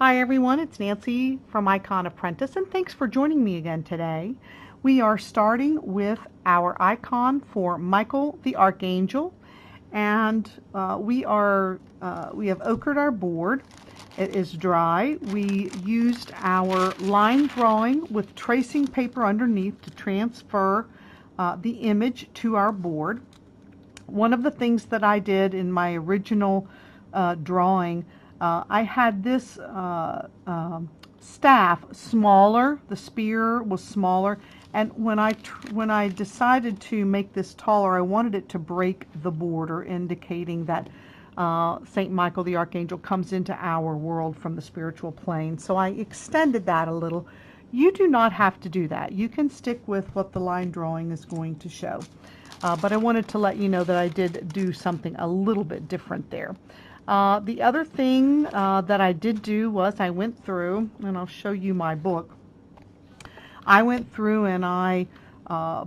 Hi everyone, it's Nancy from Icon Apprentice, and thanks for joining me again today. We are starting with our icon for Michael the Archangel, and we have ochered our board. It is dry. We used our line drawing with tracing paper underneath to transfer the image to our board. One of the things that I did in my original drawing, I had this staff smaller. The spear was smaller, and when I decided to make this taller, I wanted it to break the border, indicating that Saint Michael the Archangel comes into our world from the spiritual plane. So I extended that a little. You do not have to do that. You can stick with what the line drawing is going to show. But I wanted to let you know that I did do something a little bit different there. The other thing that I did do was I went through, and I'll show you my book. I went through and I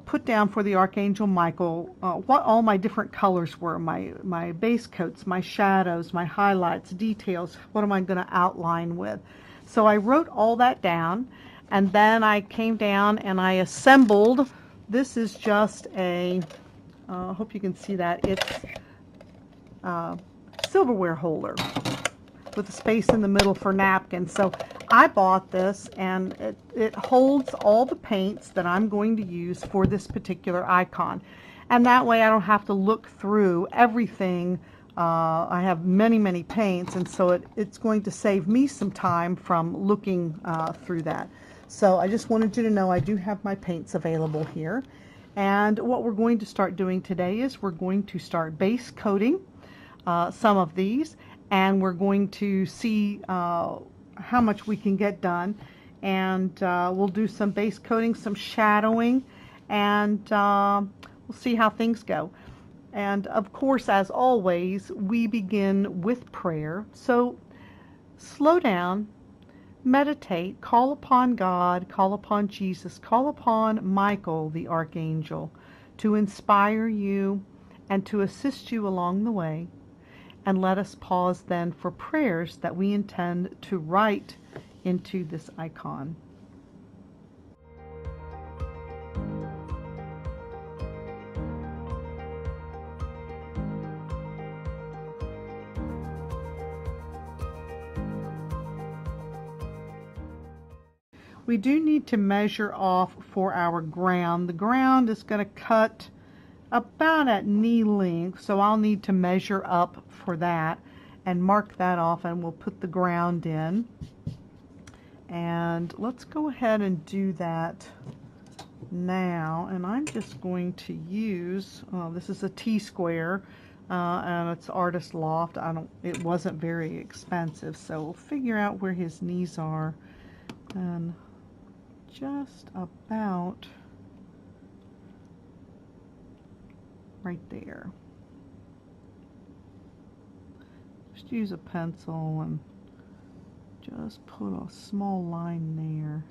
put down for the Archangel Michael what all my different colors were, my base coats, my shadows, my highlights, details, what am I going to outline with. So I wrote all that down, and then I came down and I assembled. This is just a, I hope you can see that, it's silverware holder with a space in the middle for napkins. So I bought this, and it holds all the paints that I'm going to use for this particular icon, and that way I don't have to look through everything. I have many paints, and so it's going to save me some time from looking through that. So I just wanted you to know I do have my paints available here, and what we're going to start doing today is we're going to start base coating some of these, and we're going to see how much we can get done, and we'll do some base coating, some shadowing, and we'll see how things go. And of course, as always, we begin with prayer. So slow down, meditate, call upon God, call upon Jesus, call upon Michael the Archangel to inspire you and to assist you along the way. And let us pause then for prayers that we intend to write into this icon. We do need to measure off for our ground. The ground is going to cut about at knee length, so I'll need to measure up for that and mark that off, and we'll put the ground in. And let's go ahead and do that now. And I'm just going to use, this is a T-square, and it's Artist Loft. It wasn't very expensive, so we'll figure out where his knees are, and just about right there. Just use a pencil and just put a small line there.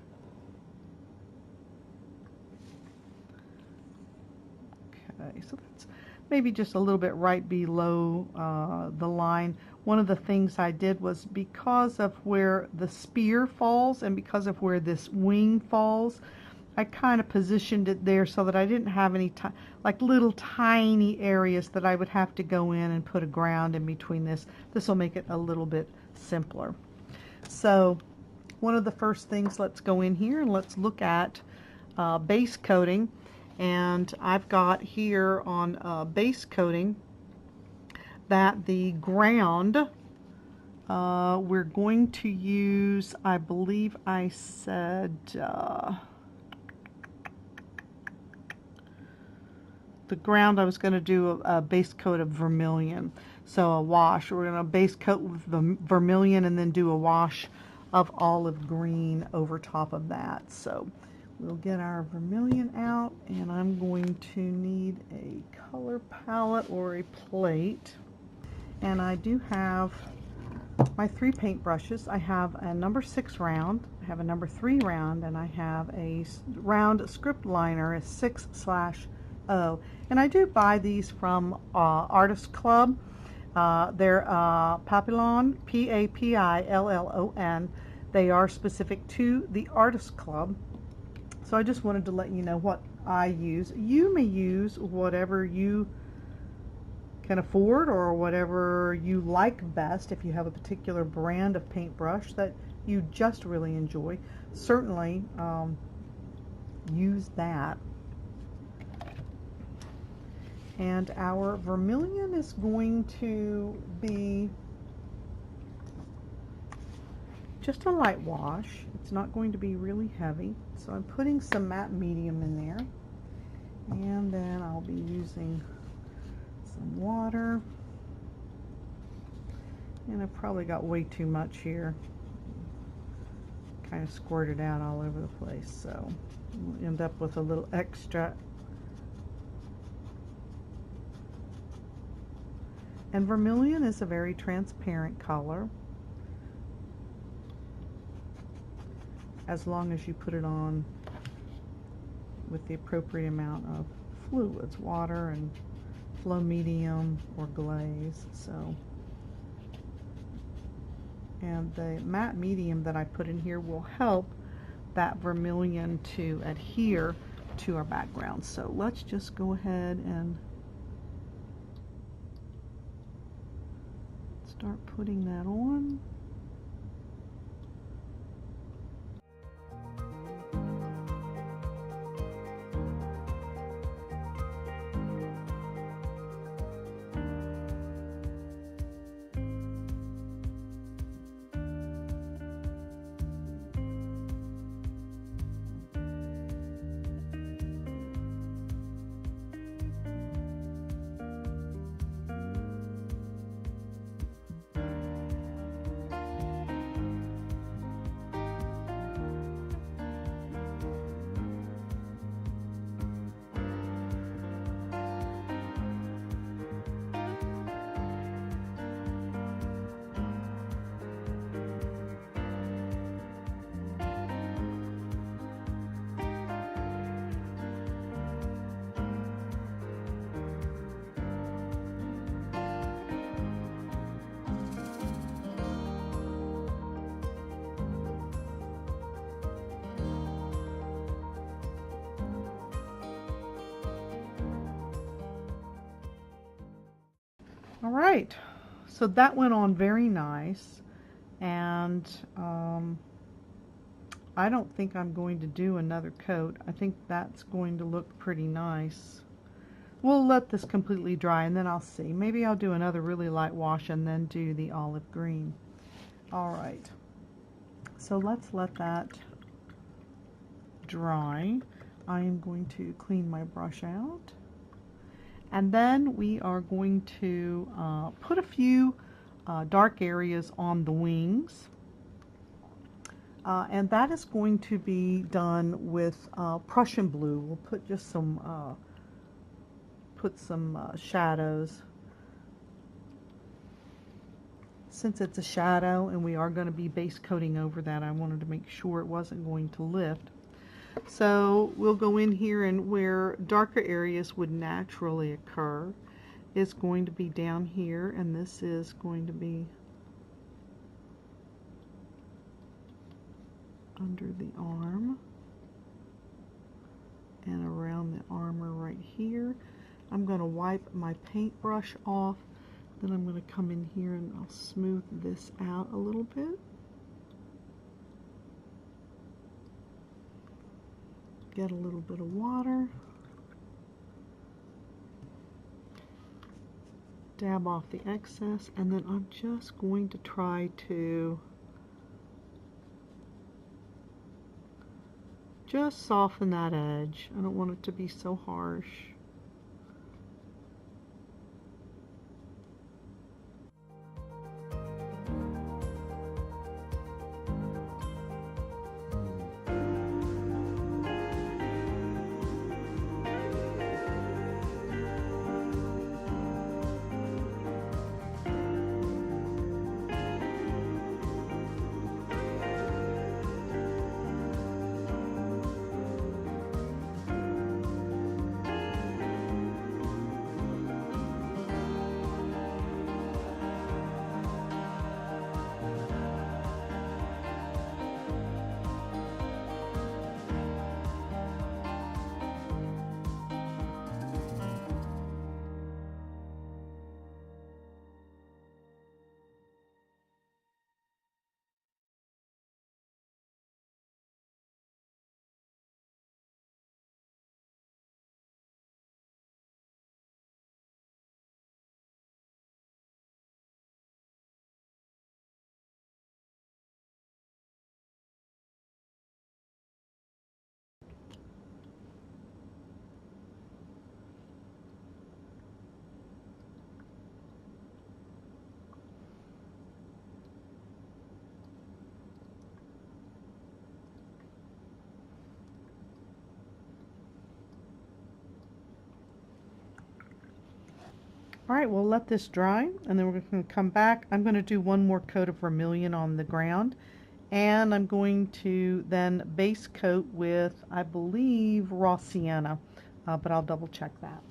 Okay, so that's maybe just a little bit right below the line. One of the things I did was, because of where the spear falls and because of where this wing falls, I kind of positioned it there so that I didn't have any like little tiny areas that I would have to go in and put a ground in between this. This will make it a little bit simpler. So one of the first things, let's go in here and let's look at base coating. And I've got here on base coating that the ground, we're going to use, I believe I said, the ground I was going to do a base coat of vermilion, so a wash. We're going to base coat with the vermilion and then do a wash of olive green over top of that. So we'll get our vermilion out, and I'm going to need a color palette or a plate, and I do have my 3 paint brushes. I have a number 6 round, I have a number 3 round, and I have a round script liner, a 6/0. And I do buy these from Artist Club. They're Papillon, Papillon. They are specific to the Artist Club. So I just wanted to let you know what I use. You may use whatever you can afford or whatever you like best. If you have a particular brand of paintbrush that you just really enjoy, certainly use that. And our Vermillion is going to be just a light wash. It's not going to be really heavy. So I'm putting some matte medium in there. And then I'll be using some water. And I've probably got way too much here. Kind of squirted out all over the place. So we'll end up with a little extra. And Vermillion is a very transparent color, as long as you put it on with the appropriate amount of fluids, water and flow medium or glaze. So, and the matte medium that I put in here will help that Vermillion to adhere to our background. So let's just go ahead and start putting that on. All right, so that went on very nice, and I don't think I'm going to do another coat. I think that's going to look pretty nice. We'll let this completely dry and then I'll see. Maybe I'll do another really light wash and then do the olive green. All right, so let's let that dry. I am going to clean my brush out. And then we are going to put a few dark areas on the wings. And that is going to be done with Prussian blue. We'll put just some, shadows. Since it's a shadow and we are going to be base coating over that, I wanted to make sure it wasn't going to lift. So we'll go in here, and where darker areas would naturally occur is going to be down here, and this is going to be under the arm and around the armor right here. I'm going to wipe my paintbrush off, then I'm going to come in here and I'll smooth this out a little bit. Get a little bit of water, dab off the excess, and then I'm just going to try to just soften that edge. I don't want it to be so harsh. All right, we'll let this dry, and then we're going to come back. I'm going to do one more coat of Vermillion on the ground, and I'm going to then base coat with, I believe, Raw Sienna, but I'll double check that.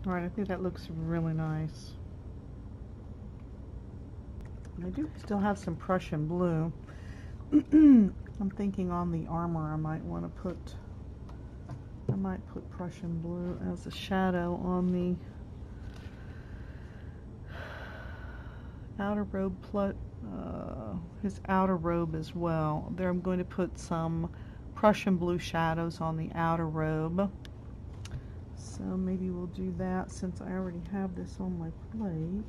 All right, I think that looks really nice. And I do still have some Prussian blue. I'm thinking on the armor I might want to put, Prussian blue as a shadow on the outer robe, his outer robe as well. There I'm going to put some Prussian blue shadows on the outer robe. So maybe we'll do that since I already have this on my plate.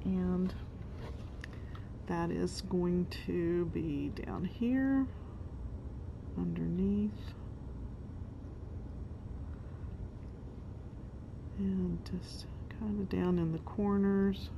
And that is going to be down here, underneath, and just kind of down in the corners.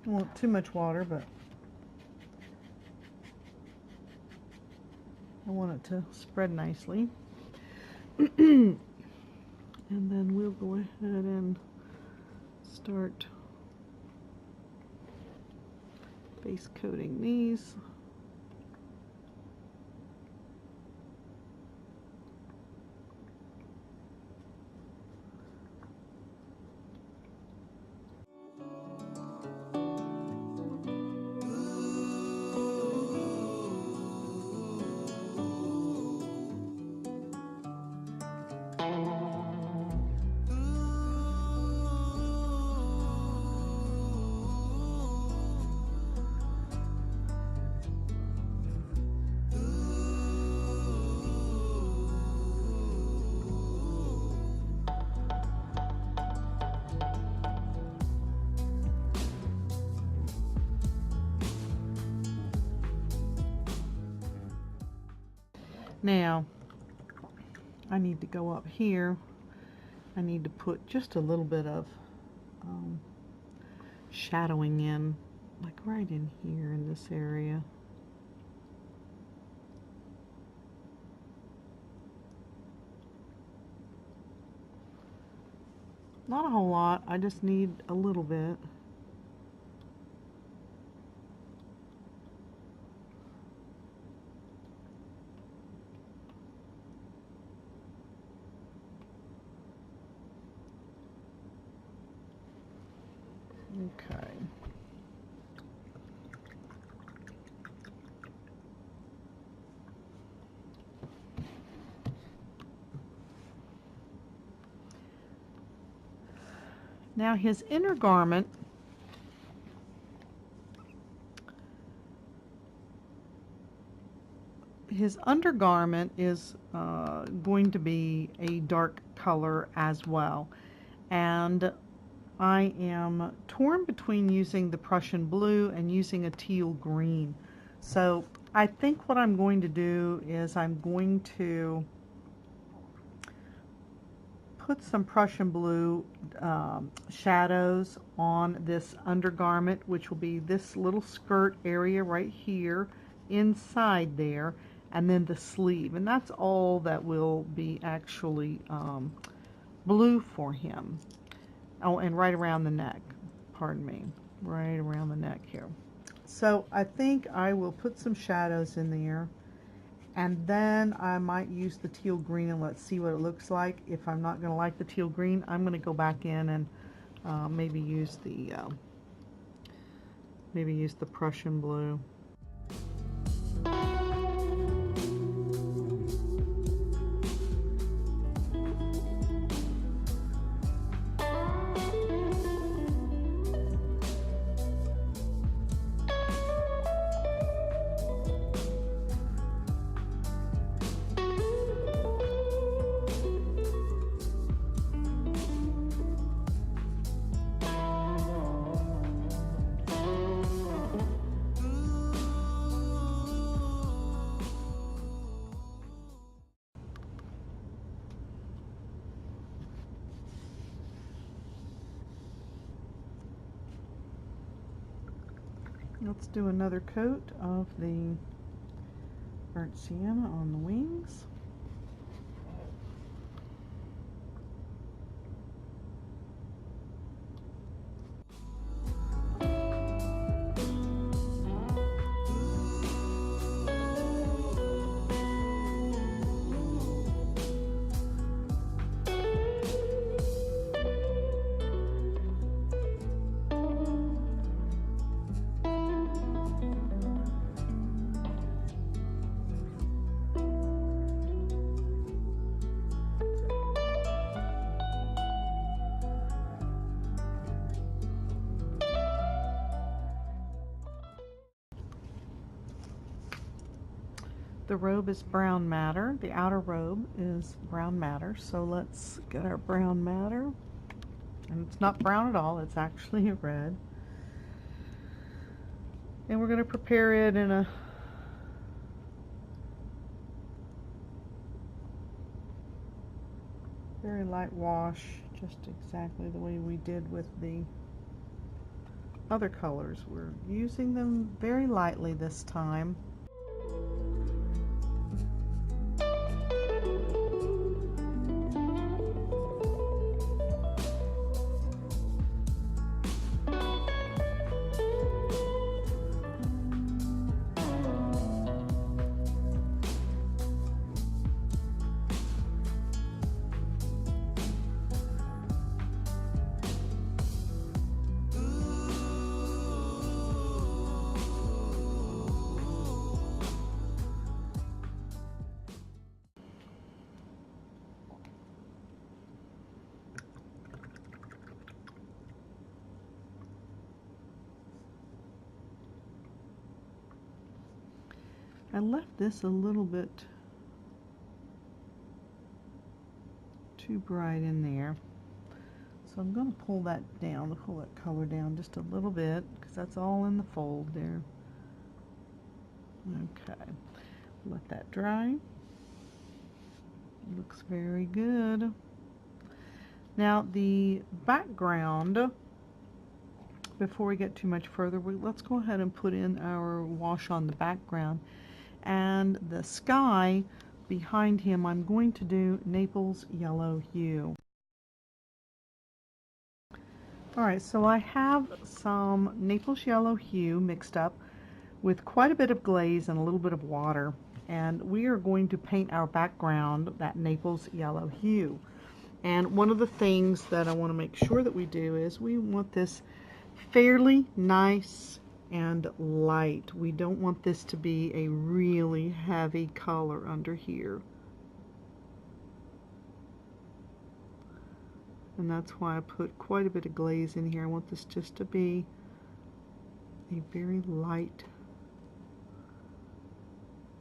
I don't want too much water, but I want it to spread nicely. And then we'll go ahead and start base coating these. Now, I need to go up here. I need to put just a little bit of shadowing in, like right in here in this area. Not a whole lot, I just need a little bit. Okay. Now his inner garment, his undergarment is going to be a dark color as well. And I am torn between using the Prussian blue and using a teal green. So I think what I'm going to do is I'm going to put some Prussian blue shadows on this undergarment, which will be this little skirt area right here, inside there, and then the sleeve. And that's all that will be actually blue for him. Oh, and right around the neck. Pardon me. Right around the neck here. So I think I will put some shadows in there. And then I might use the teal green and let's see what it looks like. If I'm not going to like the teal green, I'm going to go back in and maybe use the Prussian blue. Let's do another coat of the Burnt Sienna on the wings. The robe is brown madder. The outer robe is brown madder. So let's get our brown madder. And it's not brown at all, it's actually a red. And we're going to prepare it in a very light wash, just exactly the way we did with the other colors. We're using them very lightly this time. I left this a little bit too bright in there, so I'm going to pull that down, pull that color down just a little bit, because that's all in the fold there. Okay, let that dry. Looks very good. Now the background, before we get too much further, let's go ahead and put in our wash on the background. And the sky behind him, I'm going to do Naples yellow hue. Alright, so I have some Naples yellow hue mixed up with quite a bit of glaze and a little bit of water, and we are going to paint our background that Naples yellow hue. And one of the things that I want to make sure that we do is we want this fairly nice and light. We don't want this to be a really heavy color under here. And that's why I put quite a bit of glaze in here. I want this just to be a very light,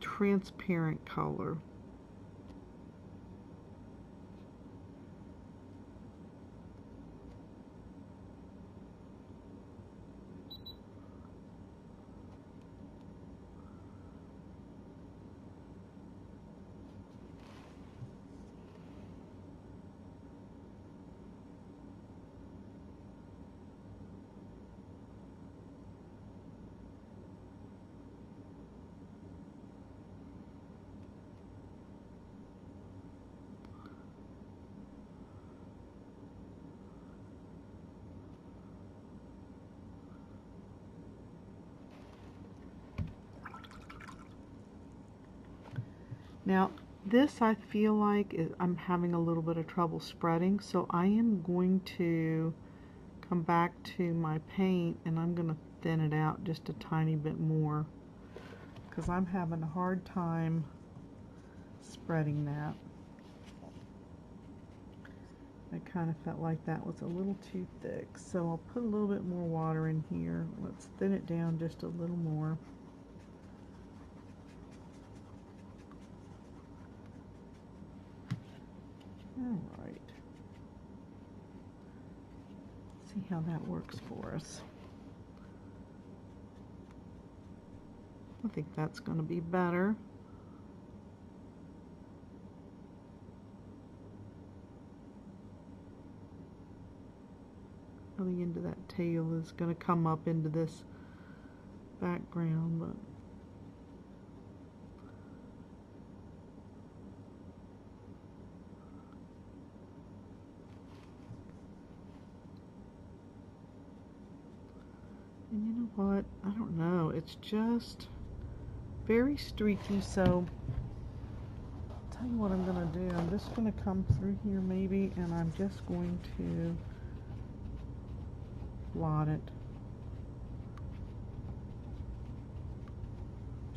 transparent color. Now, this I feel like I'm having a little bit of trouble spreading, so I am going to come back to my paint and I'm going to thin it out just a tiny bit more because I'm having a hard time spreading that. I kind of felt like that was a little too thick, so I'll put a little bit more water in here. Let's thin it down just a little more. All right. See how that works for us. I think that's going to be better. Really into that tail is going to come up into this background, but and you know what? I don't know. It's just very streaky, so I'll tell you what I'm going to do. I'm just going to come through here maybe, and I'm just going to blot it.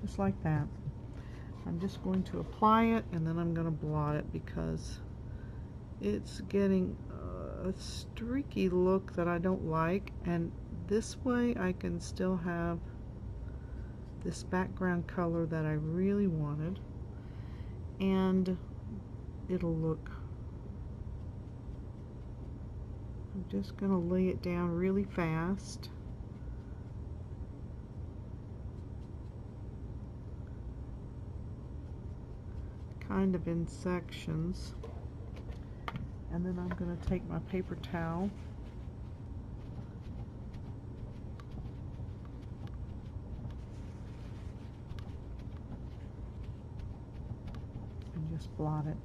Just like that. I'm just going to apply it, and then I'm going to blot it because it's getting a streaky look that I don't like, and this way I can still have this background color that I really wanted, and it'll look. I'm just going to lay it down really fast. Kind of in sections. And then I'm going to take my paper towel and just blot it.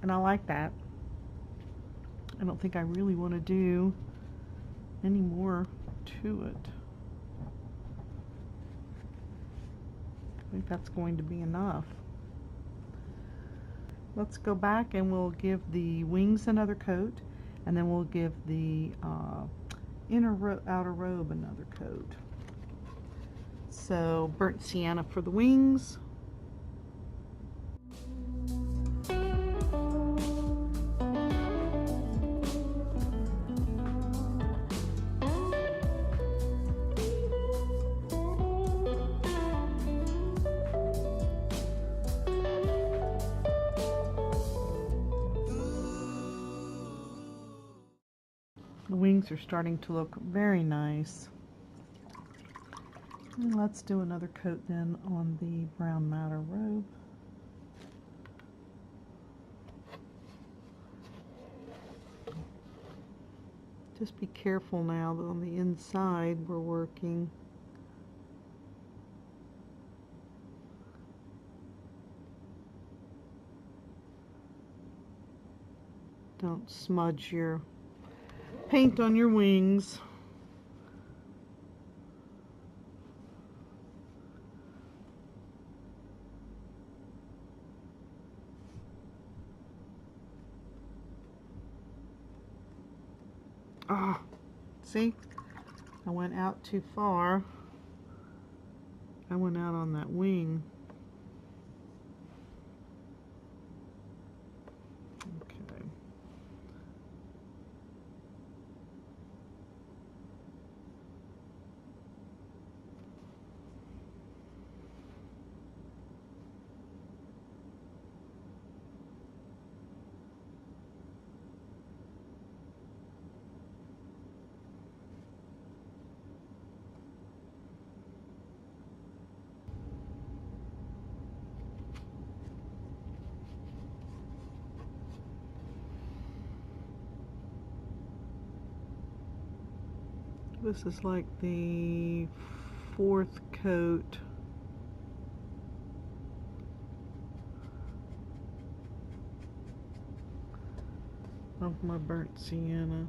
And I like that. I don't think I really want to do any more to it. I think that's going to be enough. Let's go back and we'll give the wings another coat, and then we'll give the outer robe another coat. So burnt sienna for the wings. The wings are starting to look very nice. And let's do another coat then on the brown madder robe. Just be careful now that on the inside we're working. Don't smudge your paint on your wings. Ah, see? I went out too far. I went out on that wing. Okay. This is like the fourth coat. Of my burnt sienna.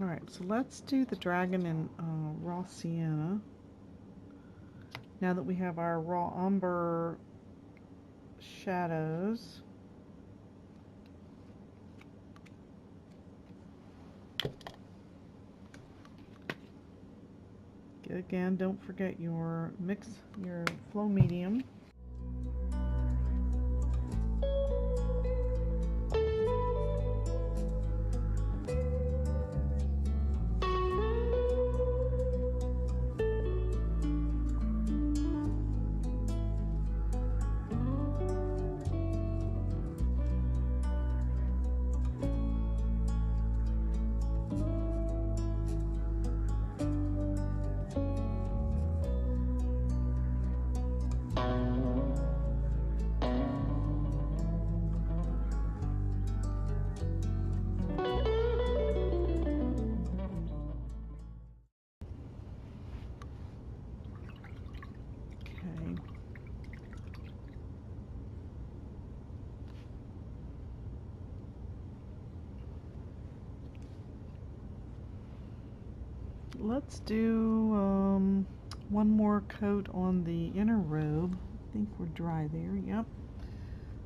Alright, so let's do the dragon in Raw Sienna. Now that we have our Raw Umber shadows. Again, don't forget your flow medium. Let's do one more coat on the inner robe. I think we're dry there, yep.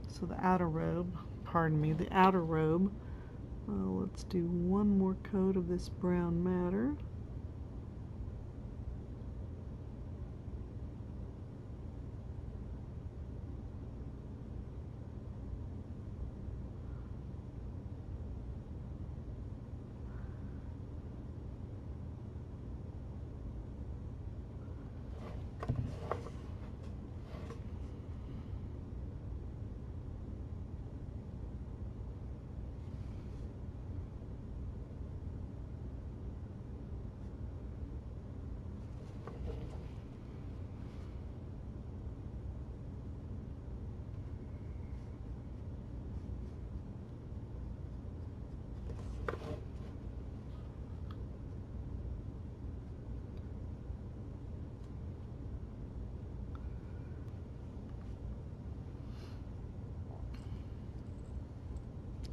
So the outer robe, pardon me, the outer robe. Let's do one more coat of this brown matter.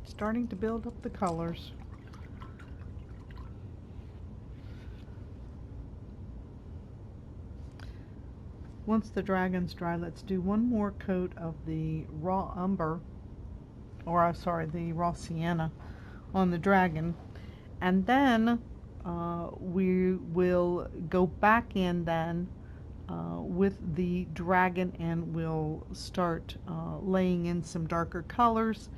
Starting to build up the colors. Once the dragon's dry, let's do one more coat of the Raw Umber, or sorry, the Raw Sienna on the dragon, and then we will go back in then with the dragon, and we'll start laying in some darker colors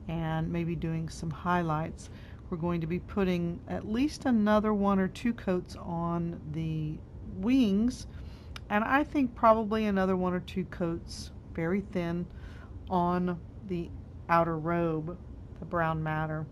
and maybe doing some highlights. We're going to be putting at least another one or two coats on the wings, and I think probably another one or two coats, very thin, on the outer robe, the brown matter.